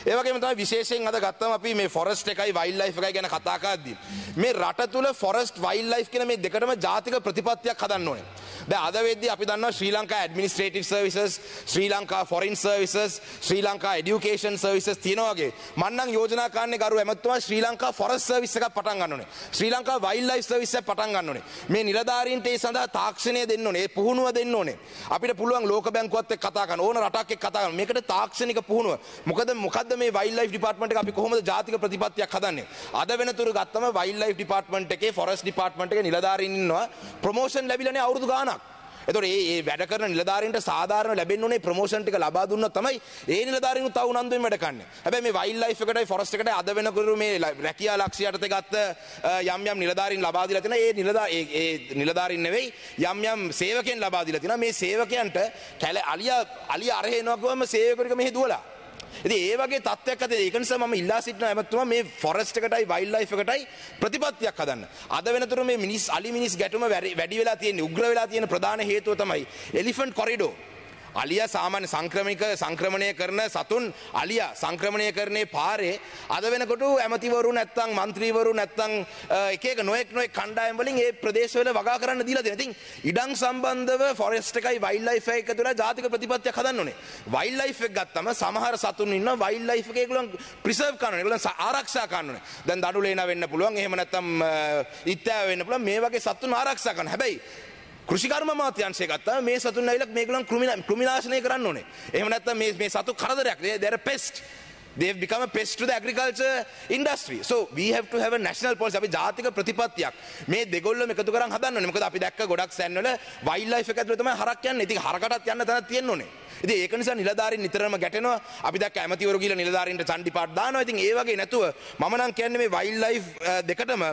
ඒ වගේම තමයි විශේෂයෙන් අද ගත්තම අපි මේ ෆොරස්ට් එකයි වයිල්ඩ් ලයිෆ් එකයි ගැන කතා කරද්දී මේ රට තුල ෆොරස්ට් වයිල්ඩ් ලයිෆ් කියන මේ දෙකටම ජාතික ප්‍රතිපත්තියක් හදන්න ඕනේ. දැන් අද වෙද්දී අපි දන්නවා ශ්‍රී ලංකා ඇඩ්මිනිස්ට්‍රේටිව් සර්විසස්, ශ්‍රී ලංකා ෆොරින් සර්විසස්, ශ්‍රී ලංකා এডুকেෂන් සර්විසස් තියෙනවා වගේ. මම නම් යෝජනා කරන්නේ ගරු ඇමතුමා ශ්‍රී ලංකා ෆොරස්ට් සර්විස් එකක් පටන් ගන්න ඕනේ. ශ්‍රී ලංකා වයිල්ඩ් ලයිෆ් සර්විස් එකක් පටන් ගන්න ඕනේ. මේ නිලධාරීන්ට ඒ සඳහා තාක්ෂණය දෙන්න ඕනේ. ඒ පුහුණුව දෙන්න ඕනේ. අපිට පුළුවන් ලෝක බැංකුවත් එක්ක කතා කරන්න ඕන රටක් එක්ක කතා කරන්න. මේකට තාක්ෂණික පුහුණුව. මොකද මේ වයිල්ඩ් ලයිෆ් ඩිපාර්ට්මන්ට් එක අපි කොහොමද ජාතික ප්‍රතිපත්තියක් හදන්නේ? අද වෙනතුරු ගත්තම වයිල්ඩ් ලයිෆ් ඩිපාර්ට්මන්ට් එකේ ෆොරස්ට් ඩිපාර්ට්මන්ට් එකේ නිලධාරීන් ඉන්නවා ප්‍රොමෝෂන් ලැබිලානේ අවුරුදු ගාණක්. එතකොට මේ වැඩ කරන නිලධාරීන්ට සාධාරණ ලැබෙන්න ඕනේ ප්‍රොමෝෂන් ටික ලබා දුන්නොත් තමයි ඒ නිලධාරීන් තව උනන්දුවෙන් වැඩ කරන්නේ. හැබැයි මේ වයිල්ඩ් ලයිෆ් එකටයි ෆොරස්ට් එකටයි අද වෙනකොට මේ රැකියා ලක්ෂ්‍ය යටතේ ගත්ත යම් නිලධාරීන් ලබා දීලා තියෙනවා. ඒ නිලධාරීන් නෙවෙයි යම් සේවකයන් ලබා දීලා තියෙනවා. මේ සේවකයන්ට අලිය අරහේ එනවා කිව්වම සේවකයෙක් මෙහෙ දුවලා. ඉතින් ඒ වගේ තත්ත්වයක් ඇති. ඒක නිසා මම ඉල්ලා සිටිනවා එමත්තුමා මේ ෆොරස්ට් එකටයි වයිල්ඩ් ලයිෆ් එකටයි ප්‍රතිපත්තියක් හදන්න. අද වෙනතුරු මේ මිනිස් ගැටුම වැඩි වෙලා තියෙන්නේ, උග්‍ර වෙලා තියෙන ප්‍රධාන හේතුව තමයි එලිෆන්ට් කොරිඩෝ. අලියා සාමාන්‍ය සංක්‍රමණය කරන සතුන් අලියා සංක්‍රමණය කරන්නේ පාරේ අද වෙනකොට ඇමතිවරු නැත්තම් മന്ത്രിවරු නැත්තම් එක නොඑක් කණ්ඩායම් වලින් ඒ ප්‍රදේශවල වගා කරන්න දීලා දෙනවා. ඉතින් ඉඩම් සම්බන්ධව ෆොරස්ට් එකයි වයිල්ඩ් ලයිෆ් එකයි එකතු වෙලා ජාතික ප්‍රතිපත්තියක් හදන්න ඕනේ. වයිල්ඩ් ලයිෆ් එක ගත්තම සමහර සතුන් ඉන්නවා වයිල්ඩ් ලයිෆ් එකේ ඒගොල්ලන් ප්‍රිසර්ව් කරන්න ඕනේ. ඒගොල්ලන් ආරක්ෂා කරන්න ඕනේ. දැන් දඩුලේන වෙන්න පුළුවන්. එහෙම නැත්තම් ඉත්තෑ වෙන්න පුළුවන්. මේ වගේ සතුන් ආරක්ෂා කරන්න. හැබැයි කෘෂිකර්ම අමාත්‍යාංශය ගත්තාම මේ සතුන් ඇවිල්ලා මේගොල්ලන් කෘමිනාශනය කරන්න ඕනේ. එහෙම නැත්නම් මේ සතු කරදරයක්. they are a pest. they have become a pest to the agriculture industry. So we have to have a national policy. අපි ජාතික ප්‍රතිපත්තියක් මේ දෙගොල්ලම එකතු කරන් හදන්න ඕනේ. මොකද අපි දැක්ක ගොඩක් සෑන්වල වයිල්ඩ් ලයිෆ් එක ඇතුළේ තමයි හරක් යන්නේ. ඉතින් හරකටත් යන්න තැනක් තියෙන්න ඕනේ. ඉතින් ඒක නිසා නිලධාරීන් නිතරම ගැටෙනවා. අපි දැක්ක ඇමතිවරු ගිහලා නිලධාරීන්ට චණ්ඩිපාට දානවා. ඉතින් ඒ වගේ නැතුව මම නම් කියන්නේ මේ වයිල්ඩ් ලයිෆ් දෙකටම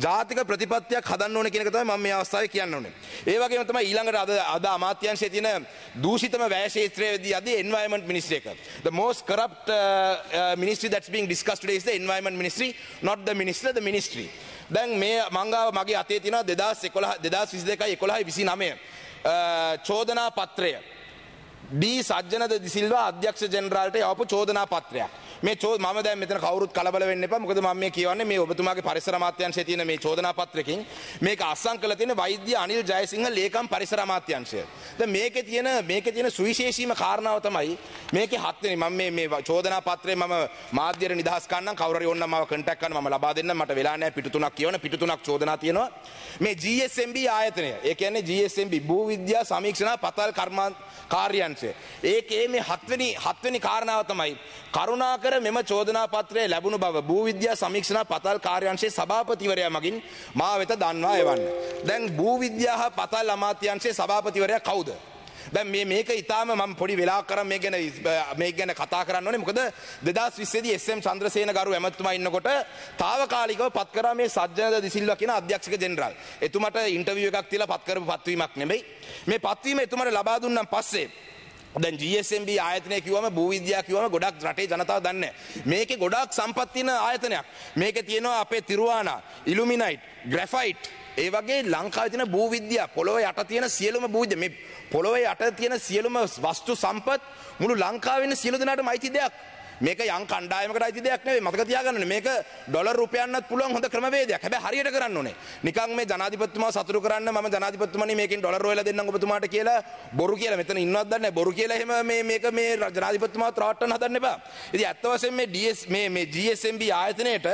ජාතික ප්‍රතිපත්තියක් හදන්න ඕනේ කියන එක තමයි මම මේ අවස්ථාවේ කියන්න ඕනේ. ඒ වගේම තමයි ඊළඟට අද අමාත්‍යාංශයේ තියෙන දූෂිතම වැය ක්ෂේත්‍රයේදී අද environment ministry එක. The most corrupt ministry that's being discussed today is the environment ministry, not the minister, the ministry. දැන් මේ මංගාව මගේ අතේ තියෙනවා 2022 11 චෝදනා පත්‍රය. डी සජ්ජනද දිසිල්වා අධ්‍යක්ෂ ජෙනරාල්ට යවපු චෝදනා පත්‍රයක්. මේ මම දැන් මෙතන කවුරුත් කලබල වෙන්න එපා. මොකද මම මේ කියවන්නේ මේ ඔබතුමාගේ පරිසර අමාත්‍යාංශයේ තියෙන මේ චෝදනා පත්‍රකින් මේක අත්සන් කරලා තියෙන වෛද්‍ය අනිල් ජයසිංහ ලේකම් පරිසර අමාත්‍යාංශය. දැන් මේකේ තියෙන සුවිශේෂීම කාරණාව තමයි මේකේ 7 වෙනි මම මේ චෝදනා පත්‍රය මම මාධ්‍යයට නිදහස් කරන්නම්. කවුරු හරි ඕනනම් මාව කන්ටැක්ට් කරන්න මම ලබා දෙන්නම්. මට වෙලා නැහැ. පිටු 3ක් කියවන පිටු 3ක් චෝදනා තියෙනවා. මේ GSMB ආයතනය. ඒ කියන්නේ GSMB භූ විද්‍යා සමීක්ෂණ පතල් කාර්යාංශය. ඒකේ මේ 7 වෙනි කාරණාව තමයි කරුණාකර මෙම චෝදනා පත්‍රය ලැබුණු බව භූ විද්‍යා සමීක්ෂණ පතල් කාර්යාංශයේ සභාපතිවරයා මගින් මා වෙත දන්වා එවන්න. දැන් භූ විද්‍යා හා පතල් අමාත්‍යාංශයේ සභාපතිවරයා කවුද? දැන් මේක ඊටාම මම පොඩි වෙලාවක් කරන් මේක ගැන කතා කරන්න ඕනේ. මොකද 2020 දී SM චන්ද්‍රසේන ගරු ඇමතුමා ඉන්නකොට తాවකාලිකව පත් කරා මේ සජ්ජනද දිසිල්වා කියන අධ්‍යක්ෂක ජෙනරාල්. එතුමාට ඉන්ටර්විව් එකක් තියලා පත් කරපු පත්වීමක් නෙමෙයි. මේ පත්වීම එතුමාට ලබා දුන්නාන් පස්සේ දැන් GSMB ආයතනය කිව්වම භූ විද්‍යාව කිව්වම ගොඩක් රටේ ජනතාව දන්නේ නැහැ. මේකේ ගොඩක් සම්පත් තියෙන ආයතනයක්. මේකේ තියෙනවා අපේ තිරුවානා, ඉලුමිනයිට්, ග්‍රැෆයිට්, ඒ වගේ ලංකාවේ තියෙන භූ විද්‍යාව, පොළොව යට තියෙන සියලුම භූ විද්‍යාව, මේ පොළොව යට තියෙන සියලුම වස්තු සම්පත් මුළු ලංකාවේ ඉන්න සියලු දෙනාටම අයිති දෙයක්. මේක යම් කණ්ඩායමකට අයිති දෙයක් නෙවෙයි. මතක තියාගන්න ඕනේ. මේක ඩොලර් රුපියල්වත් පුළුවන් හොඳ ක්‍රමවේදයක්. හැබැයි හරියට කරන්න ඕනේ. නිකන් මේ ජනාධිපතිතුමා සතුටු කරන්න මම ජනාධිපතිතුමනි මේකෙන් ඩොලර් හොයලා දෙන්නම් ඔබතුමාට කියලා බොරු කියලා මෙතන ඉන්නවත් දන්නේ නැහැ. බොරු කියලා එහෙම මේක මේ ජනාධිපතිතුමාව රවට්ටන්න හදන්න එපා. ඉතින් ඇත්ත වශයෙන්ම මේ GSMB ආයතනයේට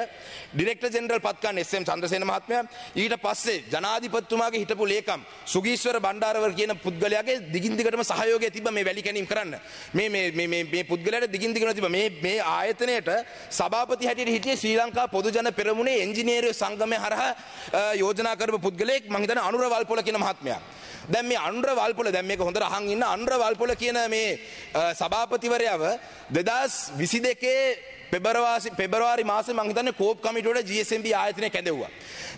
ඩිරෙක්ටර් ජෙනරල් පත් කරන SM චන්ද්‍රසේන මහත්මයා ඊට පස්සේ ජනාධිපතිතුමාගේ හිටපු ලේකම් සුගීශ්වර බණ්ඩාරවර කියන පුද්ගලයාගේ දිගින් දිගටම සහයෝගය තිබ්බා මේ වැලි කැණීම් කරන්න. මේ පුද්ගලයාට දිගින් දිගටම තිබ්බා. මේ ආයතනයට සභාපති හැටියට හිටියේ ශ්‍රී ලංකා පොදු ජන පෙරමුණේ එන්ජිනේරියෝ සංගමය හරහා යෝජනා කරපු පුද්ගලයෙක් මම හිතන්නේ අනුර වල්පොල කියන මහත්මයා. දැන් මේ අනුර වල්පොල දැන් මේක හොඳට අහන් ඉන්න අනුර වල්පොල කියන මේ සභාපතිවරයාව 2022 පෙබරවාරි මාසේ මම හිතන්නේ කෝප් කමිටුවට GSMB ආයතනය කැඳෙව්වා.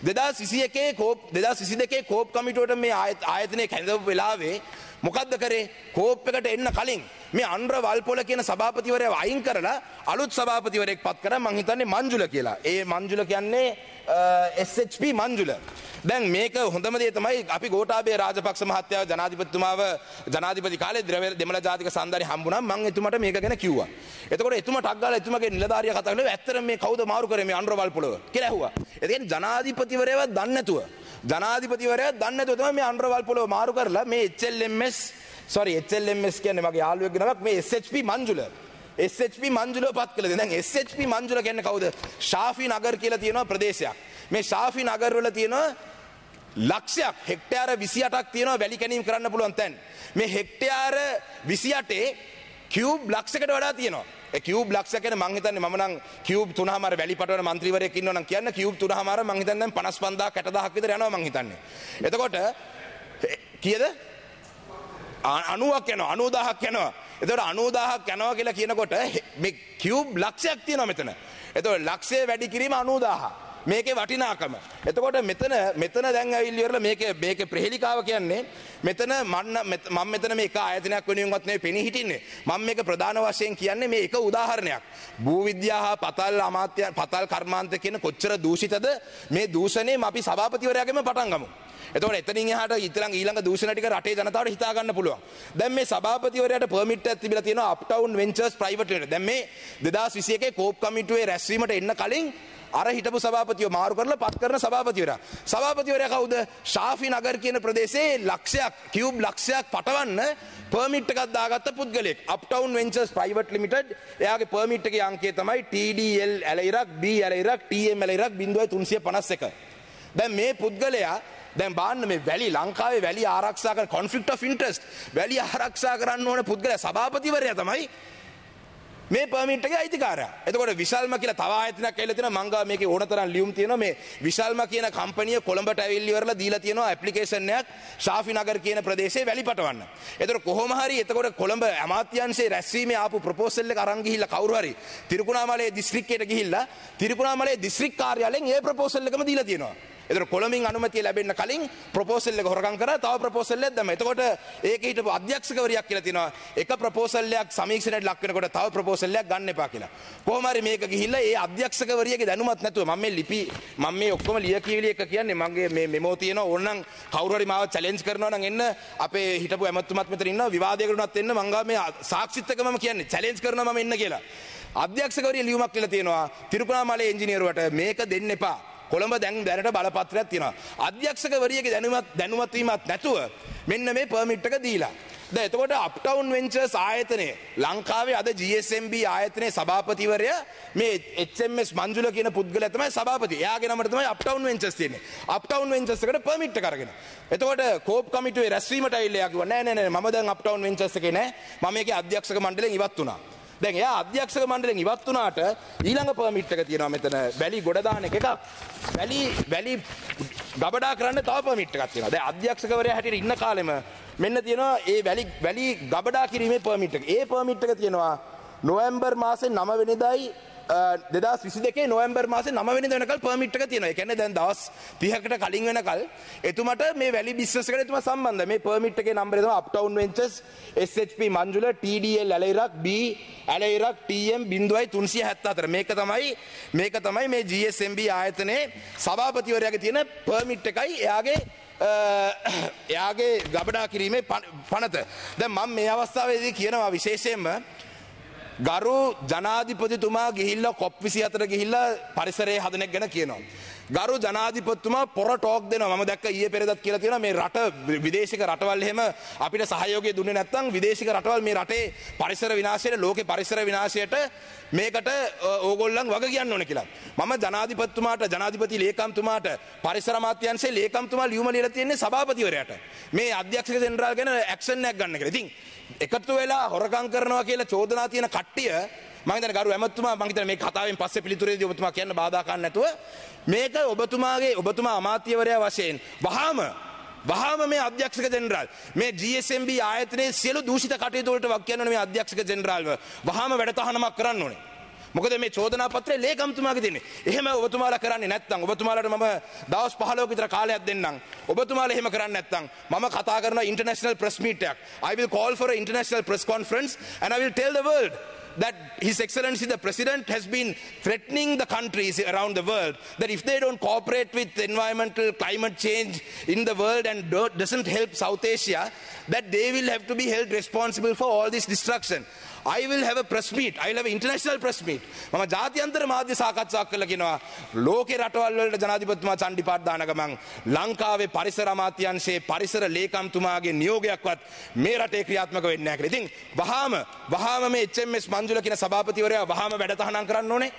2022 කෝප් කමිටුවට මේ ආයතනය කැඳවපු වෙලාවේ මොකද්ද කරේ? කෝප් එකට එන්න කලින් මේ අන්ර වල්පොල කියන සභාපතිවරයාව අයින් කරලා අලුත් සභාපතිවරයෙක් පත් කරා. මං හිතන්නේ මංජුල කියලා. ඒ මංජුල කියන්නේ SHP මංජුල. දැන් මේක හොඳම දේ තමයි අපි ගෝඨාභය රාජපක්ෂ මහත්තයාව ජනාධිපතිතුමාව ජනාධිපති කාලේ දෙමළ ජාතික සන්ධානය හම්බුණා. මං එතුමාට මේක ගැන කිව්වා. එතකොට එතුමා ටක් ගාලා එතුමාගේ නිලධාරියා කතා කරලා ඇත්තටම මේ කවුද මාරු කරේ මේ අන්ර වල්පොලව කියලා ඇහුවා. ඒ කියන්නේ ජනාධිපතිවරයාව දන්නේ නැතුව තමයි මේ අන්ර වල්පොලව මාරු කරලා මේ HLMS කියන්නේ මගේ යාළුවෙක්ගේ නමක් මේ SHP මංජුල. SHP මංජුලව පත් කළේ. දැන් SHP මංජුල කියන්නේ කවුද? ශාෆි නගර් කියලා තියෙනවා ප්‍රදේශයක්. මේ ශාෆි නගර් වල තියෙනවා ලක්ෂයක් හෙක්ටයාර 28ක් තියෙනවා වැලි කැණීම් කරන්න පුළුවන් තැන්. මේ හෙක්ටයාර 28 කියුබ් ලක්ෂයකට වඩා තියෙනවා. ඒ කියුබ් ලක්ෂය කියන්නේ මං හිතන්නේ මම නම් කියුබ් 3මාර වැලි පටවන മന്ത്രിවරයෙක් ඉන්නවා නම් කියන්න කියුබ් 3මාර මං හිතන්නේ දැන් 55000 60000ක් විතර යනවා මං හිතන්නේ. එතකොට කීයද? 90ක් යනවා 90000ක් යනවා. එතකොට 90000ක් යනවා කියලා කියනකොට මේ කියුබ් ලක්ෂයක් තියෙනවා මෙතන. එතකොට ලක්ෂය වැඩි කිරීම 90000. මේකේ වටිනාකම. එතකොට මෙතන දැන් ඇවිල්ලි ඉවරලා මේකේ ප්‍රහෙලිකාව කියන්නේ මෙතන මම මෙතන මේ එක ආයතනයක් වෙනුවෙන්වත් නෙවෙයි පෙනී හිටින්නේ. මම මේක ප්‍රධාන වශයෙන් කියන්නේ මේ එක උදාහරණයක්. භූ විද්‍යාව හා පතල් කර්මාන්ත කියන කොච්චර දූෂිතද මේ දූෂණයෙන් අපි සභාපතිවරයාගෙම පටන් ගමු. එතකොට එතනින් එහාට ඊළඟ දූෂණ ටික රටේ ජනතාවට හිතා ගන්න පුළුවන්. දැන් මේ සභාපතිවරයාට පර්මිට් එකක් තිබිලා තියෙනවා අප්ටවුන් වෙන්චර්ස් ප්‍රයිවට් ලිමිටඩ්. දැන් මේ 2021 කෝප් කමිටුවේ රැස්වීමට එන්න කලින් අර හිටපු සභාපතිව මාරු කරලා පත් කරන සභාපතිවරයා කවුද? ශාෆි නගර් කියන ප්‍රදේශයේ ලක්ෂයක් කියුබ් ලක්ෂයක් පටවන්න පර්මිට් එකක් දාගත්ත පුද්ගලයෙක්. අප්ටවුන් වෙන්චර්ස් ප්‍රයිවට් ලිමිටඩ්. එයාගේ පර්මිට් එකේ අංකය තමයි TDL ඇලයිරක් B ඇලයිරක් TM ඇලයිරක් 0351. දැන් මේ පුද්ගලයා දැන් බාන්න මේ වැලි ලංකාවේ වැලි ආරක්ෂා කරන කොන්ෆ්ලික්ට් ඔෆ් ඉන්ටරෙස්ට් වැලි ආරක්ෂා කරන්න ඕන පුද්ගලයා සභාපතිවරයා තමයි මේ පර්මිට් එකේ අයිතිකාරයා. එතකොට විශල්ම කියලා තව ආයතනයක් ඇවිල්ලා තියෙනවා. මං ගාව මේකේ ඕනතරම් ලියුම් තියෙනවා. මේ විශල්ම කියන කම්පැනිය කොළඹට ඇවිල්ලි ඉවරලා දීලා තියෙනවා ඇප්ලිකේෂන් එකක් ශාෆි නගර් කියන ප්‍රදේශයේ වැලි පටවන්න. එතකොට කොහොම හරි එතකොට කොළඹ අමාත්‍යාංශයේ රැස්වීමේ ආපු ප්‍රොපෝසල් එක අරන් ගිහිල්ලා කවුරු හරි තිරිකුණාමලයේ දිස්ත්‍රික්කයට ගිහිල්ලා තිරිකුණාමලයේ දිස්ත්‍රික් කාර්යාලයෙන් ඒ ප්‍රොපෝසල් එකම දීලා තියෙනවා. එතකොට කොළඹින් අනුමැතිය ලැබෙන්න කලින් ප්‍රොපෝසල් එක හොරගම් කරා තව ප්‍රොපෝසල් එකක් දැම්මා. එතකොට ඒකේ හිටපු අධ්‍යක්ෂකවරියක් කියලා තියෙනවා එක ප්‍රොපෝසල් එකක් සමීක්ෂණයට ලක් වෙනකොට තව ප්‍රොපෝසල් එකක් ගන්න එපා කියලා. කොහොම හරි මේක ගිහිල්ලා ඒ අධ්‍යක්ෂකවරියගේ දැනුමත් නැතුව මම මේ ඔක්කොම ලියකියවිලි එක කියන්නේ මගේ මේ මෙමෝ තියෙනවා ඕනනම් කවුරු හරි මාව චැලෙන්ජ් කරනවා නම් එන්න අපේ හිටපු ඇමතුමත් මෙතන ඉන්නවා විවාදයකට උනත් එන්න මං ගා මේ සාක්ෂිත් එක්ක මම කියන්නේ චැලෙන්ජ් කරනවා මම එන්න කියලා. අධ්‍යක්ෂකවරිය ලියුමක් කියලා තියෙනවා තිරිකුණාමලයේ ඉංජිනේරුවට මේක දෙන්න එපා. කොළඹ දැන් දැනට බලපත්‍රයක් තියෙනවා. අධ්‍යක්ෂකවරියගේ දැනුමත් වීමක් නැතුව මෙන්න මේ පර්මිට් එක දීලා. දැන් එතකොට අප්ටවුන් වෙන්චර්ස් ආයතනයේ ලංකාවේ අද GSMB ආයතනයේ සභාපතිවරයා මේ HMS මංජුල කියන පුද්ගලයා තමයි සභාපති. එයාගේ නමට තමයි අප්ටවුන් වෙන්චර්ස් තියෙන්නේ. අප්ටවුන් වෙන්චර්ස් එකට පර්මිට් එක අරගෙන. එතකොට කෝප් කමිටුවේ රැස්වීමට ඇවිල්ලා එයා කිව්වා නෑ මම දැන් අප්ටවුන් වෙන්චර්ස් එකේ නෑ. මම මේකේ අධ්‍යක්ෂක මණ්ඩලයෙන් ඉවත් වුණා. දැන් එයා අධ්‍යක්ෂක මණ්ඩලයෙන් ඉවත් වුණාට ඊළඟ පර්මිට් එක තියෙනවා මෙතන වැලි ගොඩ දාන එකක්. වැලි ගබඩා කරන්න තව පර්මිට් එකක් තියෙනවා. දැන් අධ්‍යක්ෂකවරයා හැටියට ඉන්න කාලෙම මෙන්න තියෙනවා ඒ වැලි ගබඩා කිරීමේ පර්මිට් එක. ඒ පර්මිට් එක තියෙනවා නොවැම්බර් මාසේ 9 වෙනිදායි 2022 නොවැම්බර් මාසේ 9 වෙනිදා වෙනකල් පර්මිට් එක තියෙනවා. ඒ කියන්නේ දැන් දවස් 30කට කලින් වෙනකල් එතුමට මේ වැලි බිස්නස් එකට එතුමා සම්බන්ධයි. මේ පර්මිට් එකේ නම්බරය තමයි අප්ටවුන් ventures SHP Manjula TDL ඇලයිරක් B ඇලයිරක් TM 0374. මේක තමයි මේ GSMB ආයතනයේ සභාපතිවරයාගේ තියෙන පර්මිට් එකයි එයාගේ ගබඩා කිරීමේ පනත. දැන් මම මේ අවස්ථාවේදී කියනවා විශේෂයෙන්ම ගරු ජනාධිපතිතුමා ගිහිල්ලා COP24 ගිහිල්ලා පරිසරයේ හදන එක ගැන කියනවා. ගරු ජනාධිපතිතුමා පොර ටෝක් දෙනවා. මම දැක්ක ඊයේ පෙරේදත් කියලා තියෙනවා මේ රට විදේශික රටවල් එහෙම අපිට සහයෝගය දුන්නේ නැත්නම් විදේශික රටවල් මේ රටේ පරිසර විනාශයට ලෝකේ පරිසර විනාශයට මේකට ඕගොල්ලන් වග කියන්න ඕනේ කියලා. මම ජනාධිපති ලේකම්තුමාට පරිසර අමාත්‍යාංශයේ ලේකම්තුමා ලියුම ලියලා තියෙන්නේ සභාපතිවරයාට. මේ අධ්‍යක්ෂක ජෙනරාල් ගැන ඇක්ෂන් එකක් ගන්න කියලා. ඉතින් එකතු වෙලා හොරකම් කරනවා කියලා චෝදනා තියෙන කට්ටිය මම හිතන්නේ ගරු ඇමතුමා මම හිතන්නේ මේ කතාවෙන් පස්සේ පිළිතුරේදී ඔබතුමා කියන්න බාධා කරන්න නැතුව මේක ඔබතුමා අමාත්‍යවරයා වශයෙන් වහාම මේ අධ්‍යක්ෂක ජෙනරාල් මේ GSMB ආයතනයේ සියලු දූෂිත කටයුතු වලට වක් කියන්න ඕනේ මේ අධ්‍යක්ෂක ජෙනරාල්ව වහාම වැඩ තහනමක් කරන්න ඕනේ. මොකද මේ චෝදනා පත්‍රය ලේකම්තුමාගේ තියෙන්නේ. එහෙම ඔබතුමාලා කරන්නේ නැත්නම් ඔබතුමාලාට මම දවස් 15ක විතර කාලයක් දෙන්නම්. ඔබතුමාලා එහෙම කරන්නේ නැත්නම් මම කතා කරනවා ඉන්ටර්නැෂනල් ප්‍රෙස් මීට් එකක්. I will call for an international press conference and I will tell the world that His Excellency the President has been threatening the countries around the world that if they don't cooperate with environmental climate change in the world and doesn't help South Asia, that they will have to be held responsible for all this destruction. I will have a press meet. I will have an international press meet. මම ජාත්‍යන්තර මාධ්‍ය සාකච්ඡාවක් කළා කියනවා ලෝකේ රටවල් වලට ජනාධිපතිතුමා චණ්ඩිපාත් දාන ගමන් ලංකාවේ පරිසර අමාත්‍යාංශයේ පරිසර ලේකම්තුමාගේ නියෝගයක්වත් මේ රටේ ක්‍රියාත්මක වෙන්නේ නැහැ කියලා. ඉතින් වහාම මේ HMS මංජුල කියන සභාපතිවරයා වහාම වැඩතහනම් කරන්න ඕනේ.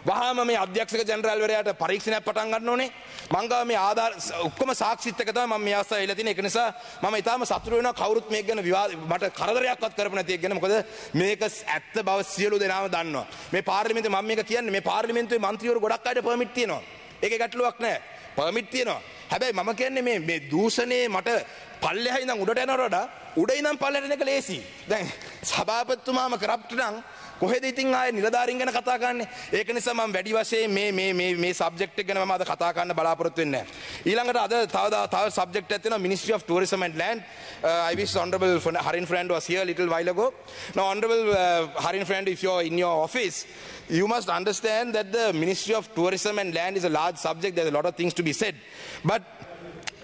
වහාම මේ අධ්‍යක්ෂක ජෙනරාල්වරයාට පරීක්ෂණයක් පටන් ගන්න ඕනේ. මං ගාව මේ ආධාර ඔක්කොම සාක්ෂිත් එක තමයි මම මේ අවස්ථාවේ ඉල්ල තියෙන්නේ. ඒක නිසා මම ඊටාම සතුටු වෙනවා කවුරුත් මේක ගැන මට කරදරයක්වත් කරපු නැති එක ගැන. මොකද මේක ඇත්ත බව සියලු දෙනාම දන්නවා. මේ පාර්ලිමේන්තුවේ මම මේක කියන්නේ මේ පාර්ලිමේන්තුවේ മന്ത്രിවරු ගොඩක් අයට පර්මිට් තියෙනවා. ඒකේ ගැටලුවක් නැහැ. පර්මිට් තියෙනවා. හැබැයි මම කියන්නේ මේ දූෂණේ මට පල්ලෙහා ඉඳන් උඩට යනවට වඩා උඩ ඉඳන් පල්ලෙහාට එන එක ලේසි. දැන් සභාපතිතුමාම කරප්ට් නම් කොහෙද ඉතින් ආයේ නිලධාරීන් ගැන කතා කරන්නේ. ඒක නිසා මම වැඩි වශයෙන් මේ සබ්ජෙක්ට් එක ගැන මම අද කතා කරන්න බලාපොරොත්තු වෙන්නේ නැහැ. ඊළඟට අද තව සබ්ජෙක්ට් එකක් තියෙනවා Ministry of Tourism and Land. I wish Honorable Harin Friend was here a little while ago. Now Honorable Harin Friend, if you're in your office, you must understand that the Ministry of Tourism and Land is a large subject. There's a lot of things to be said. But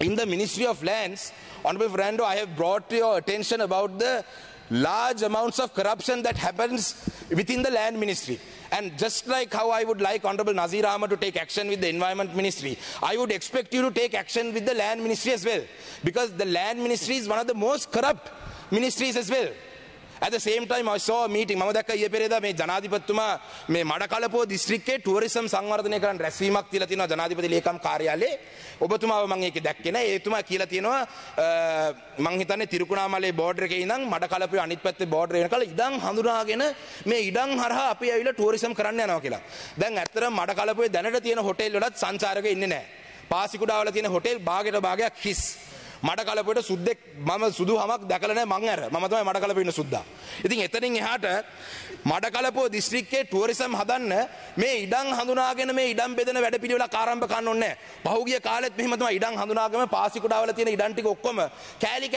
in the Ministry of Lands, Honorable Fernando, I have brought to your attention about the large amounts of corruption that happens within the land ministry. And just like how I would like Honorable Nazir Ahmed to take action with the environment ministry, I would expect you to take action with the land ministry as well. Because the land ministry is one of the most corrupt ministries as well. At the same time, I saw a meeting. මම දැක්ක ඊයේ පෙරේදා මේ ජනාධිපතිතුමා මේ මඩකලපුව දිස්ත්‍රික්කයේ tourism සංවර්ධනය කරන්න රැස්වීමක් තියලා තියෙනවා ජනාධිපති ලේකම් කාර්යාලයේ. ඔබතුමාව මම ඒකේ දැක්කේ නැහැ. ඒතුමා කියලා තියෙනවා මං හිතන්නේ තිරුකුණාමලේ බෝඩර් එකේ ඉඳන් මඩකලපුවේ අනිත් පැත්තේ බෝඩර් වෙනකල් ඉඩම් හඳුනාගෙන මේ ඉඩම් හරහා අපි ඇවිල්ලා ටුවරිසම් කරන්න යනවා කියලා. දැන් ඇත්තටම මඩකලපුවේ දැනට තියෙන හොටෙල් වලත් සංචාරකයෝ ඉන්නේ නැහැ. පාසිකුඩාවල තියෙන හොටෙල් භාගයට භාගයක් හිස්. මඩකලපුවට සුද්දෙක් මම සුදු හමක් දැකලා නැහැ මං අර. මම තමයි මඩකලපුවේ ඉන්න සුද්දා. ඉතින් එතනින් එහාට මඩකලපුව දිස්ත්‍රික්කයේ ටුවරිසම් හදන්න මේ ඉඩම් හඳුනාගෙන මේ ඉඩම් බෙදෙන වැඩපිළිවෙලක් ආරම්භ කරන්න ඕනේ නැහැ. පහුගිය කාලෙත් මෙහෙම තමයි ඉඩම් හඳුනාගෙන පාසිකුඩාවල තියෙන ඉඩම් ටික ඔක්කොම කෑලි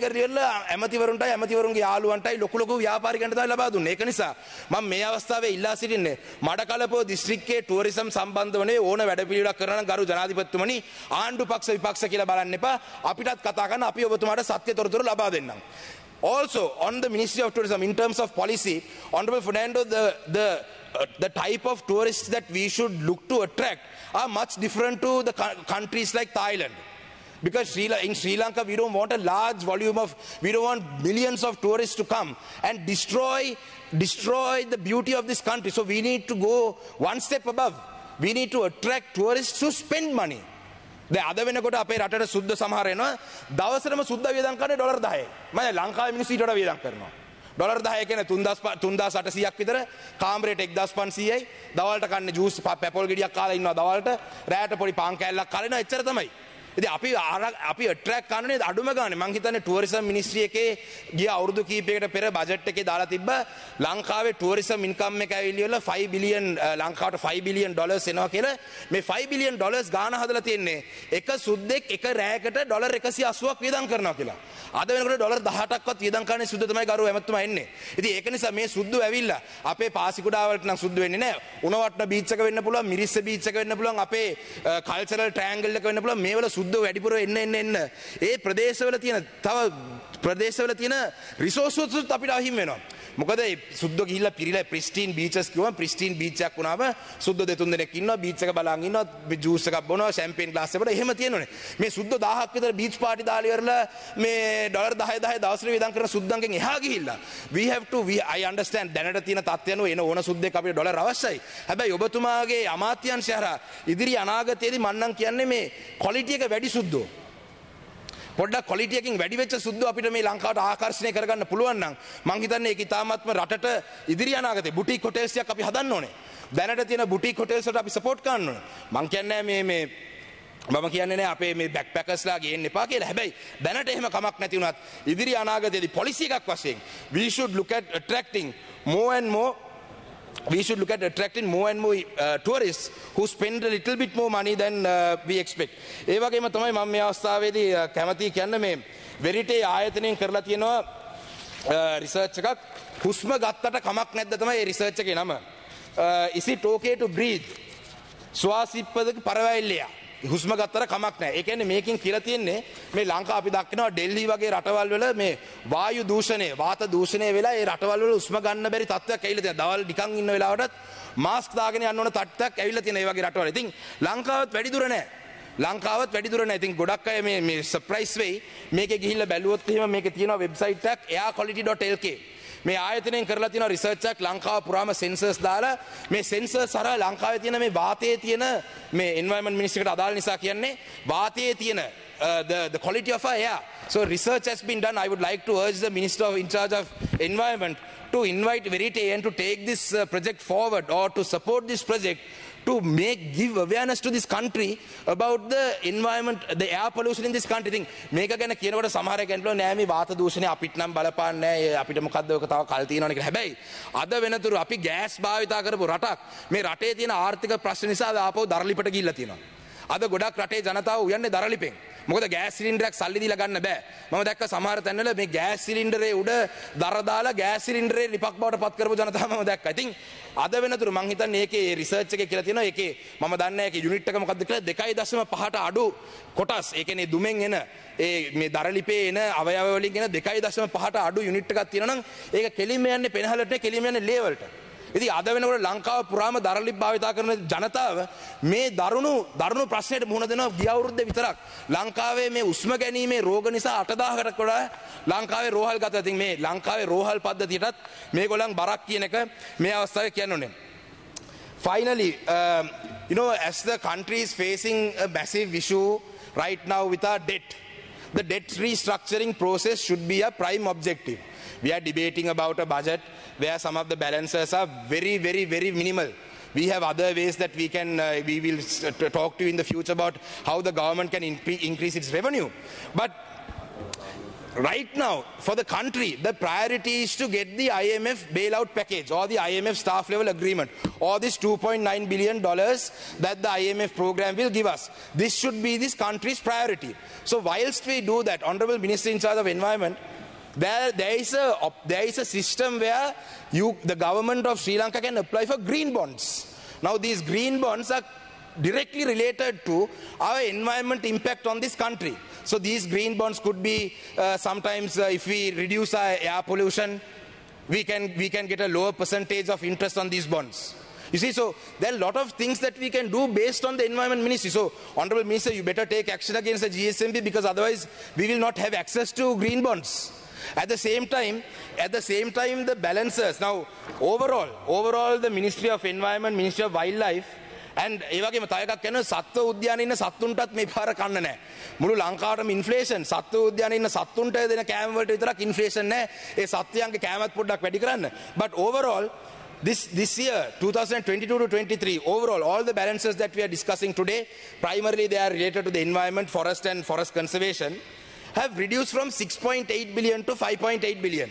කරලා ඇමතිවරුන්ගේ යාළුවන්ටයි ලොකු ව්‍යාපාරිකයන්ට තමයි ලබා දුන්නේ. ඒක නිසා මම මේ අවස්ථාවේ ඉල්ලා සිටින්නේ මඩකලපුව දිස්ත්‍රික්කයේ ටුවරිසම් සම්බන්ධ වනේ ඕන වැඩපිළිවෙලක් කරන ගරු ජනාධිපතිතුමනි ආණ්ඩු පක්ෂ විපක්ෂ කියලා බලන්න එපා. අපිටත් කතා කරන්න අපි ඔබතුමාට සත්‍ය තොරතුරු ලබා දෙන්නම්. Also, on the Ministry of Tourism, in terms of policy, Honorable Fernando, the type of tourists that we should look to attract are much different to the countries like Thailand. Because in Sri Lanka, we don't want a large volume we don't want millions of tourists to come and destroy the beauty of this country. So we need to go one step above. We need to attract tourists who spend money. දැන් අද වෙනකොට අපේ රටට සුද්ධ සමහර එනවා දවසටම සුද්ධ වියදම් කරන්නේ ඩොලර් 10යි. මම ලංකාවේ මිනිස්සු ඊට වඩා වියදම් කරනවා. ඩොලර් 10 කියන්නේ 3800ක් විතර, කාමරේට 1500යි. දවල්ට කන්නේ ජූස් පැපොල් ගෙඩියක් කාලා ඉන්නවා දවල්ට. රැයට පොඩි පාන් කෑල්ලක් කාලා ඉන්නවා. එච්චර තමයි. ඉතින් අපි ඇට්‍රැක්ට් කරන්නේ අඩුම ගානේ මං හිතන්නේ ටුවරිසම් මිනිස්ට්‍රි එකේ ගිය අවුරුදු කීපයකට පෙර බජට් එකේ දාලා තිබ්බ ලංකාවේ ටුවරිසම් ඉන්කම් එක ඇවිල්ලා 5 බිලියන් ලංකාවට 5 බිලියන් ඩොලර්ස් එනවා කියලා මේ 5 බිලියන් ඩොලර්ස් ගාන හදලා තියෙන්නේ එක සුද්දෙක් එක රැයකට ඩොලර් 180ක් වියදම් කරනවා කියලා. අද වෙනකොට ඩොලර් 18ක්වත් වියදම් කරන්නේ සුද්ද තමයි ගරු ඇමතුමා එන්නේ. ඉතින් ඒක නිසා මේ සුද්දු ඇවිල්ලා අපේ පාසිකුඩාවලට නම් සුද්දු වෙන්නේ නැහැ. උණවට්න බීච් එක වෙන්න පුළුවන්, මිරිස්ස බීච් එක වෙන්න පුළුවන්, අපේ කල්චරල් ට්‍රයැන්ගල් එක වෙන්න පුළුවන්. මේවල සුද්දෝ වැඩිපුර එන්න ඒ ප්‍රදේශවල තියෙන රිසෝසස් අපිට අහිමි වෙනවා. මොකද ඒ සුද්දෝ ගිහිල්ලා පිරිලා ප්‍රිස්ටින් බීචස් කිව්වම ප්‍රිස්ටින් බීච් එකක් වුණාම සුද්දෝ දෙතුන් දෙනෙක් ඉන්නවා බීච් එක බලන් ඉන්නවා ජූස් එකක් බොනවා ෂැම්පේන් ග්ලාස් එකකට එහෙම තියෙනවනේ. මේ සුද්දෝ 1000ක් විතර බීච් පාටි දාලා ඉවරලා මේ ඩොලර් 10 දවසට වියදම් කරන සුද්දන්ගෙන් එහා ගිහිල්ලා I understand දැනට තියෙන තත්ත්වය අනුව එන ඕන සුද්දෙක් අපිට ඩොලර් අවශ්‍යයි. හැබැයි ඔබතුමාගේ අමාත්‍යාංශය හරහා ඉදිරි අනාගතයේදී මම නම් කියන්නේ මේ ක්වොලිටි එක වැඩි සුද්දෝ පොඩ්ඩක් ක්වොලිටි එකකින් වැඩි වෙච්ච සුද්දෝ අපිට මේ ලංකාවට ආකර්ෂණය කරගන්න පුළුවන් නම් මං හිතන්නේ ඒක ඉතාමත්ම රටට ඉදිරි අනාගතේ බුටික් හොටෙල්ස් එකක් අපි හදන්න ඕනේ. දැනට තියෙන බුටික් හොටෙල්ස් වලට අපි සපෝට් කරන්න ඕනේ. මං කියන්නේ මම කියන්නේ නෑ අපේ මේ බැක්පැකර්ස්ලා ගේන්න එපා කියලා. හැබැයි දැනට එහෙම කමක් නැති වුණත් ඉදිරි අනාගතයේදී පොලිසි එකක් වශයෙන් we should look at attracting more and more we should look at attracting more and more tourists who spend a little bit more money than we expect. ඒ වගේම තමයි මම මේ අවස්ථාවේදී කැමති කියන්න මේ වෙරිටේ ආයතනයෙන් කරලා තියෙනවා රිසර්ච් එකක් හුස්ම ගත්තට කමක් නැද්ද තමයි ඒ රිසර්ච් එකේ නම. Is it okay to breathe? ස්වාසිප්පදක පරවැල්ලයා. හුස්ම ගත්තට කමක් නැහැ. ඒ කියන්නේ මේකෙන් කියලා තියෙන්නේ මේ ලංකාව අපි දක්නවා ඩෙල්හි වගේ රටවල් වල මේ වායු දූෂණය, වාත දූෂණය වෙලා ඒ රටවල් වල හුස්ම ගන්න බැරි තත්ත්වයක් ඇවිල්ලා තියෙනවා. දවල් නිකන් ඉන්න වෙලාවටත් මාස්ක් දාගෙන යන්න ඕන තත්ත්වයක් ඇවිල්ලා තියෙනවා මේ වගේ රටවල. ඉතින් ලංකාවත් වැඩි දුර නැහැ. ලංකාවත් වැඩි දුර නැහැ. ඉතින් ගොඩක් අය මේ සර්ප්‍රයිස් වෙයි. මේකේ ගිහිල්ලා බැලුවොත් එහෙම මේකේ තියෙනවා වෙබ්සයිට් එකක් airquality.lk. මේ ආයතනයෙන් කරලා තියෙන රිසර්ච් එකක් ලංකාව පුරාම සෙන්සර්ස් දාලා මේ සෙන්සර්ස් හරහා ලංකාවේ තියෙන මේ වාතයේ තියෙන මේ එන්වයරන්මන්ට් මිනිස්ට්‍රියට අදාළ නිසා කියන්නේ වාතයේ තියෙන the quality of our air. So research has been done. I would like to urge the minister in charge of environment to invite Verite and to take this project forward or to support this project to give awareness to this country about the environment, the air pollution in this country. Thing මේක ගැන කියනකොට සමහර කෙනෙක්ලෝ නෑ මේ වාත දූෂණය අපිට නම් බලපාන්නේ නෑ අපිට මොකද්ද ඔක තව කල් තියෙනවනේ කියලා. හැබැයි අද වෙනතුරු අපි ගෑස් භාවිතා කරපු රටක් මේ රටේ තියෙන ආර්ථික ප්‍රශ්න නිසා ආපහු දරලිපට ගිහිල්ලා තියෙනවා. අද ගොඩක් රටේ ජනතාව උයන්නේ දරලිපෙන්. මොකද ගෑස් සිලින්ඩරයක් සල්ලි දීලා ගන්න බෑ. මම දැක්ක සමහර තැන්වල මේ ගෑස් සිලින්ඩරේ උඩ දර දාලා ගෑස් සිලින්ඩරේ ලිපක් බවට පත් කරපු ජනතාව මම දැක්කා. ඉතින් අද වෙනතුරු මං හිතන්නේ ඒකේ රිසර්ච් එකේ කියලා තියෙනවා ඒකේ මම දන්නේ නැහැ ඒකේ යුනිට් එක මොකක්ද කියලා 2.5ට අඩු කොටස් ඒ කියන්නේ දුමෙන් එන ඒ මේ දරලිපේ එන අවයව වලින් එන 2.5ට අඩු යුනිට් එකක් තියෙනවා නම් ඒක කෙලින්ම යන්නේ පෙනහලට කෙලින්ම යන්නේ ලේවලට. ඉතින් අද වෙනකොට ලංකාව පුරාම දරලිප් භාවිතා කරන ජනතාව මේ දරුණු ප්‍රශ්නයට මුහුණ දෙනවා ගිය අවුරුද්දේ විතරක්. ලංකාවේ මේ උස්ම ගැනීමේ රෝග නිසා 8000කට වඩා ලංකාවේ රෝහල් ගත. ඉතින් මේ ලංකාවේ රෝහල් පද්ධතියටත් මේගොල්ලන් බරක් කියන එක මේ අවස්ථාවේ කියන්න ඕනේ. Finally, as the country is facing a massive issue right now with our debt, the debt restructuring process should be a prime objective. We are debating about a budget where some of the balances are very, very, very minimal. We have other ways that we will talk to you in the future about how the government can increase its revenue. But right now, for the country, the priority is to get the IMF bailout package or the IMF staff level agreement or this $2.9 billion that the IMF program will give us. This should be this country's priority. So whilst we do that, Honorable Minister in charge of Environment, there is a system where the government of Sri Lanka can apply for green bonds. Now these green bonds are directly related to our environment impact on this country. So these green bonds could be sometimes if we reduce our air pollution, we can get a lower percentage of interest on these bonds. You see, so there are a lot of things that we can do based on the environment ministry. So Honorable Minister, you better take action against the GSMB because otherwise we will not have access to green bonds. At the same time, the balancers. Now, overall, the Ministry of Environment, Ministry of Wildlife, and ඒ වගේම තව එකක් කියනවා සත්ව උද්‍යානයේ ඉන්න සත්තුන්ටත් මේ පාර කන්න නැහැ. මුළු ලංකාවටම ඉන්ෆ්ලේෂන් සත්ව උද්‍යානයේ ඉන්න සත්තුන්ට දෙන කෑම වලට විතරක් ඉන්ෆ්ලේෂන් නැහැ. ඒ සත්වයන්ගේ කෑමත් පොඩ්ඩක් වැඩි කරන්න. But overall, this year, 2022 to 23, overall, all the balances that we are discussing today, primarily they are related to the environment, forest and forest conservation, have reduced from 6.8 billion to 5.8 billion.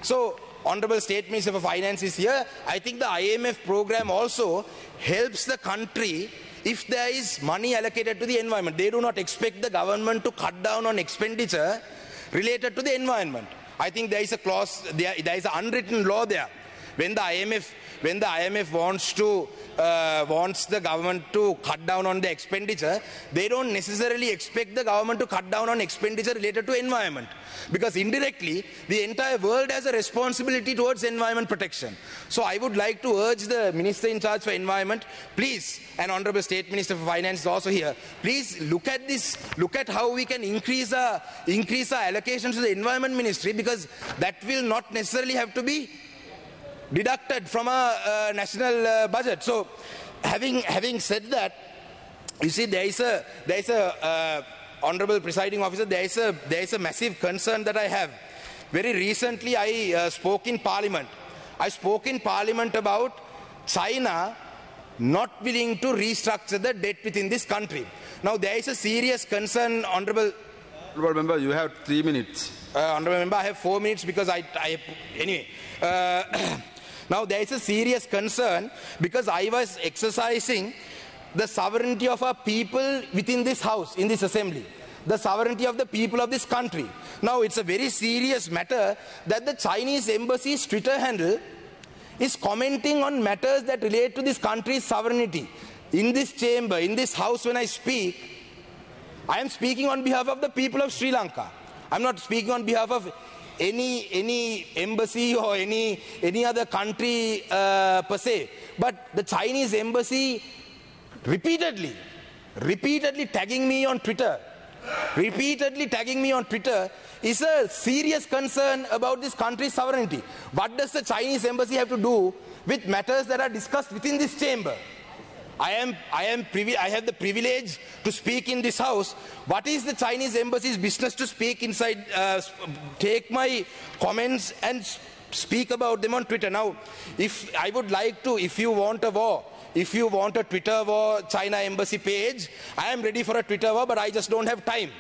So, Honorable State Minister for Finance is here. I think the IMF program also helps the country if there is money allocated to the environment. They do not expect the government to cut down on expenditure related to the environment. I think there is a clause, there is an unwritten law there. When the IMF wants the government to cut down on the expenditure, they don't necessarily expect the government to cut down on expenditure related to environment. Because indirectly, the entire world has a responsibility towards environment protection. So I would like to urge the Minister in charge for Environment, please, and Honorable State Minister for Finance is also here, please look at this, look at how we can increase our allocations to the Environment Ministry, because that will not necessarily have to be deducted from a national budget. So having said that, you see there is a Honorable Presiding Officer, there is a massive concern that I have. Very recently I spoke in Parliament. I spoke in Parliament about China not willing to restructure the debt within this country. Now there is a serious concern, Honorable Member, you have 3 minutes. Honorable Member, I have 4 minutes because anyway. Now there is a serious concern because I was exercising the sovereignty of our people within this house, in this assembly. The sovereignty of the people of this country. Now it's a very serious matter that the Chinese embassy's Twitter handle is commenting on matters that relate to this country's sovereignty. In this chamber, in this house, when I speak, I am speaking on behalf of the people of Sri Lanka. I'm not speaking on behalf of any embassy or any other country per se. But the Chinese embassy repeatedly tagging me on Twitter, is a serious concern about this country's sovereignty. What does the Chinese embassy have to do with matters that are discussed within this chamber? I have the privilege to speak in this house. What is the Chinese embassy's business to speak inside, take my comments and speak about them on Twitter? Now, if you want a war, if you want a Twitter war, China embassy page, I am ready for a Twitter war, but I just don't have time.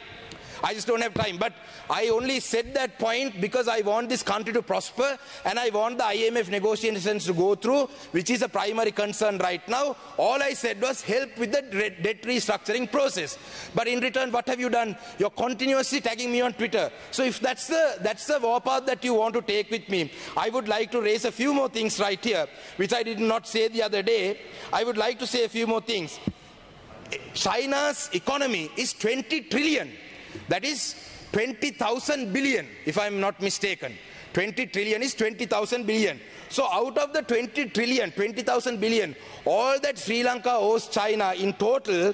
But I only said that point because I want this country to prosper and I want the IMF negotiations to go through, which is a primary concern right now. All I said was help with the debt restructuring process. But in return, what have you done? You're continuously tagging me on Twitter. So if that's the warpath that you want to take with me, I would like to raise a few more things right here, which I did not say the other day. I would like to say a few more things. China's economy is 20 trillion. That is 20,000 billion, if I am not mistaken. 20 trillion is 20,000 billion. So out of the 20 trillion, 20,000 billion, all that Sri Lanka owes China in total,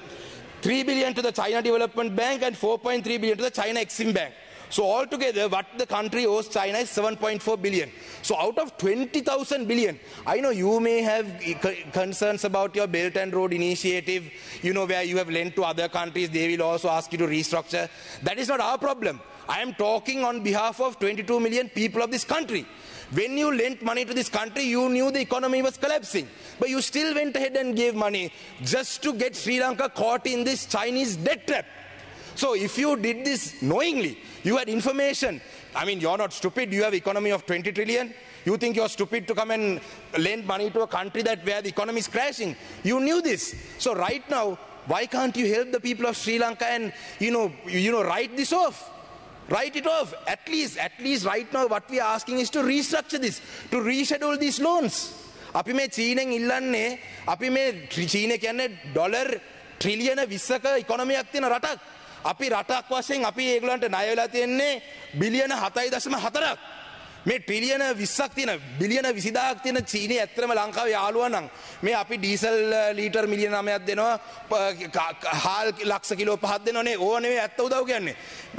3 billion to the China Development Bank and 4.3 billion to the China Exim Bank. So altogether, what the country owes China is 7.4 billion. So out of 20,000 billion, I know you may have concerns about your Belt and Road Initiative, where you have lent to other countries, they will also ask you to restructure. That is not our problem. I am talking on behalf of 22 million people of this country. When you lent money to this country, you knew the economy was collapsing. But you still went ahead and gave money just to get Sri Lanka caught in this Chinese debt trap. So if you did this knowingly, you had information. I mean, you're not stupid. You have economy of 20 trillion. You think you're stupid to come and lend money to a country where the economy is crashing. You knew this. So right now, why can't you help the people of Sri Lanka and, write this off? Write it off. At least right now, what we are asking is to restructure this, to reschedule these loans. අපි මේ චීනෙන් ඉල්ලන්නේ අපි මේ චීනේ කියන්නේ dollar ට්‍රිලියන 20ක ඉකොනොමියක් තියෙන රටක්. අපි රටක් වශයෙන් අපි ඒගොල්ලන්ට ණය වෙලා තියෙන්නේ බිලියන 7.4ක්. මේ ට්‍රිලියන 20ක් තියෙන බිලියන 20000ක් තියෙන චීනේ ඇත්තටම ලංකාවේ යාළුවා නම් මේ අපි ඩීසල් ලීටර් මිලියන 9ක් දෙනවා හාල් ලක්ෂ කිලෝ 5ක් දෙනවනේ ඕව නෙවෙයි ඇත්ත උදව් කියන්නේ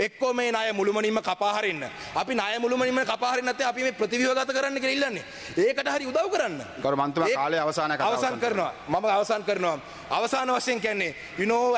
එක්කෝ මේ ණය මුළුමනින්ම කපා හරින්න අපි ණය මුළුමනින්ම කපා හරින්න නැත්නම් අපි මේ ප්‍රතිව්‍යුහගත කරන්න කියලා ඉල්ලන්නේ ඒකට හරි උදව් කරන්න ගරු මන්ත්‍රී කාලේ අවසන් කරනවා මම අවසන් කරනවා අවසාන වශයෙන් කියන්නේ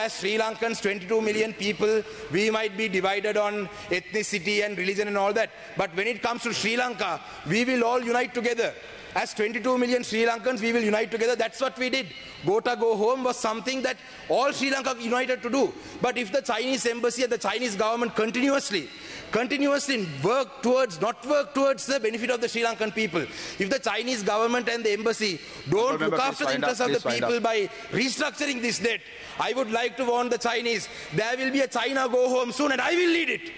as Sri Lankans 22 million people we might be divided on ethnicity and religion and all that but when it comes to Sri Lanka, we will all unite together. As 22 million Sri Lankans, we will unite together. That's what we did. Go home was something that all Sri Lanka united to do. But if the Chinese embassy and the Chinese government continuously not work towards the benefit of the Sri Lankan people, if the Chinese government and the embassy don't look after the interests of the people by restructuring this debt, I would like to warn the Chinese, there will be a China go home soon and I will lead it.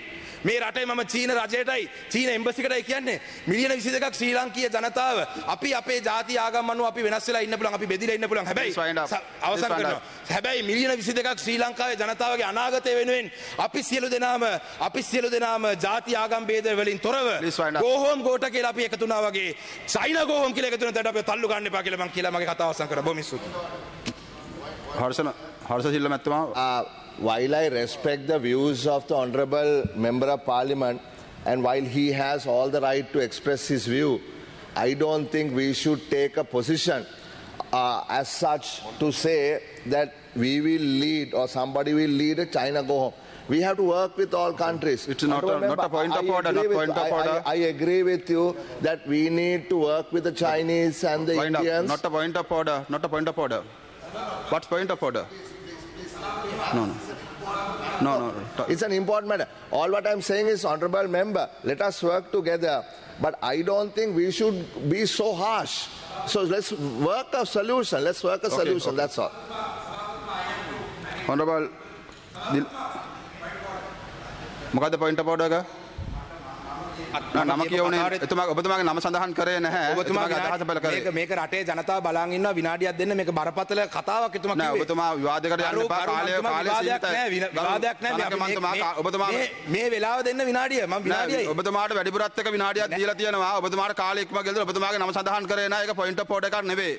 මේ රටේ මම චීන රජයටයි චීන එම්බසිකටයි කියන්නේ මිලියන 22ක් ශ්‍රී ලාංකීය ජනතාව අපි අපේ ජාති ආගම් අනුව අපි වෙනස් වෙලා ඉන්න පුළුවන් අපි බෙදිලා ඉන්න පුළුවන් හැබැයි අවසන් කරනවා හැබැයි මිලියන 22ක් ශ්‍රී ලංකාවේ ජනතාවගේ අනාගතය වෙනුවෙන් අපි සියලු දෙනාම ජාති ආගම් භේද වලින් තොරව go home ගෝට කියලා අපි එකතු වුණා වගේ චයිනා go home කියලා එකතු වෙනතට අපි තල්ලු ගන්න එපා කියලා මම කියලා මගේ කතාව අවසන් කරා බොහොම ස්තුතියි හර්ෂ සිල්ල මැතිතුමා While I respect the views of the Honourable Member of Parliament and while he has all the right to express his view, I don't think we should take a position as such to say that we will lead or somebody will lead a China go home. We have to work with all countries. It's not a point of order. I agree with you that we need to work with the Chinese and the Indians. Not a point of order. What's point of order? No. No. It's an important matter. All what I'm saying is, honorable member, let us work together. But I don't think we should be so harsh. So let's work a solution. Let's work a solution. That's all. Honorable, මොකද්ද point of order එක? නම කියවනේ ඔබතුමාගේ නම සඳහන් කරේ නැහැ. ඔබතුමාගේ අදහස පළ කරේ. මේක රටේ ජනතාව බලාගෙන ඉන්නවා විනාඩියක් දෙන්න මේක බරපතල කතාවක් එතුමා කිව්වේ. නෑ ඔබතුමා විවාදයකට යන්න එපා. කාලය සීමිතයි. විවාදයක් නෑ. ඔබතුමා මේ වෙලාව දෙන්න විනාඩිය. මම විනාඩියයි. ඔබතුමාට වැඩිපුරත් එක විනාඩියක් දීලා තියෙනවා. ඔබතුමාට කාලය ඉක්ම ගෙදලා ඔබතුමාගේ නම සඳහන් කරේ නැහැ. ඒක point of order එකක් නෙවෙයි.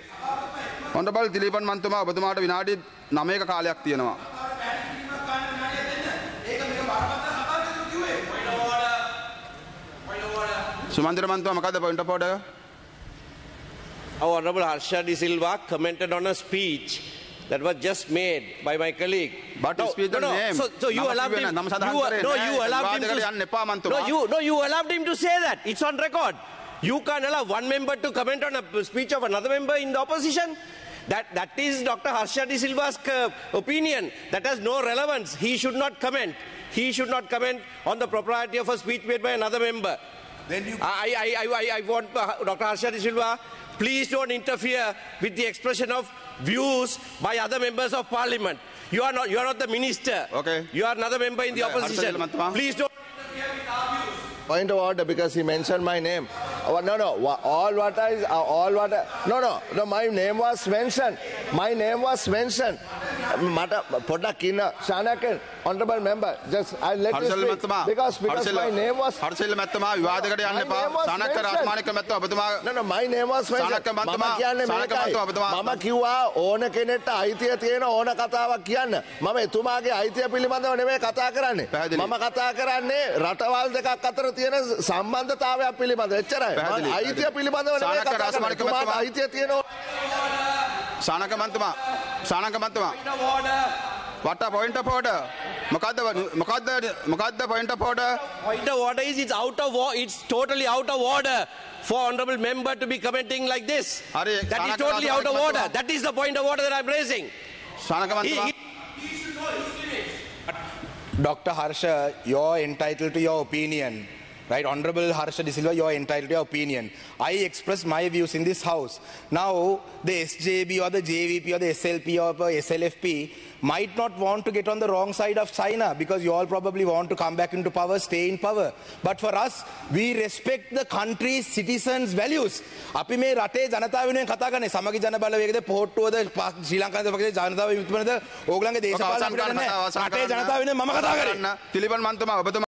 Honorable දිලීපන් මන්තුමා ඔබතුමාට විනාඩි 9ක කාලයක් තියෙනවා. Sumandra Mantwa, මොකද්ද point of order? Our Honorable Harsha De Silva commented on a speech that was just made by my colleague. But no, speech no, name. So you allowed him. You allowed him to say that. It's on record. You can't allow one member to comment on a speech of another member in the opposition. That is Dr. Harsha De Silva's opinion. That has no relevance. He should not comment. He should not comment on the propriety of a speech made by another member. Then you I want Dr. Harsha De Silva, please don't interfere with the expression of views by other members of parliament. You are not the minister. Okay. You are another member in the opposition. Please don't interfere with our views. Point of order, because he mentioned my name. No. My name was mentioned. My name was mentioned. Honorable member, just I'll let you speak. Because my name was. හර්ෂිල් මැත්තමා විවාදයකට යන්න එපා. සානක රාජමාණික මැත්තමා ඔබතුමා. No, my name was mentioned. මම කියන්නේ මේකයි. මම කිව්වා ඕන කෙනෙක්ට අයිතිය තියෙන ඕන කතාවක් කියන්න. මම එතුමාගේ අයිතිය පිළිබඳව නෙමෙයි කතා කරන්නේ. මම කතා කරන්නේ රටවල් දෙකක් අතර තියෙන සම්බන්ධතාවයක් පිළිබඳව. එච්චරයි. මම අයිතිය පිළිබඳව නෙමෙයි කතා කරන්නේ. එතුමාට අයිතිය තියෙන Shanaka මැත්තමා. What a point of order? මොකද්ද point of order? Point of order is it's totally out of order for honorable member to be commenting like this. That is totally out of order. That is the point of order that I'm raising. Shanaka Dr. Harsha, you're entitled to your opinion. Right, Honorable Harsha De Silva, you are entitled to your opinion. I express my views in this house. Now, the SJB or the JVP or the SLP or the SLFP might not want to get on the wrong side of China because you all probably want to come back into power, stay in power. But for us, we respect the country's citizens' values. අපි මේ රටේ ජනතාව වෙනුවෙන් කතා කරන්නේ සමගි ජන බලවේගද පොහොට්ටුවද ශ්‍රී ලංකාවේ පක්ෂයේ ජනතාව විමුක්තිමනද ඕගලන්ගේ දේශපාලන අපිට නැහැ. රටේ ජනතාව වෙනුවෙන් මම කතා කරන්නේ. තිලිපන් මන්තුමා ඔබතුමා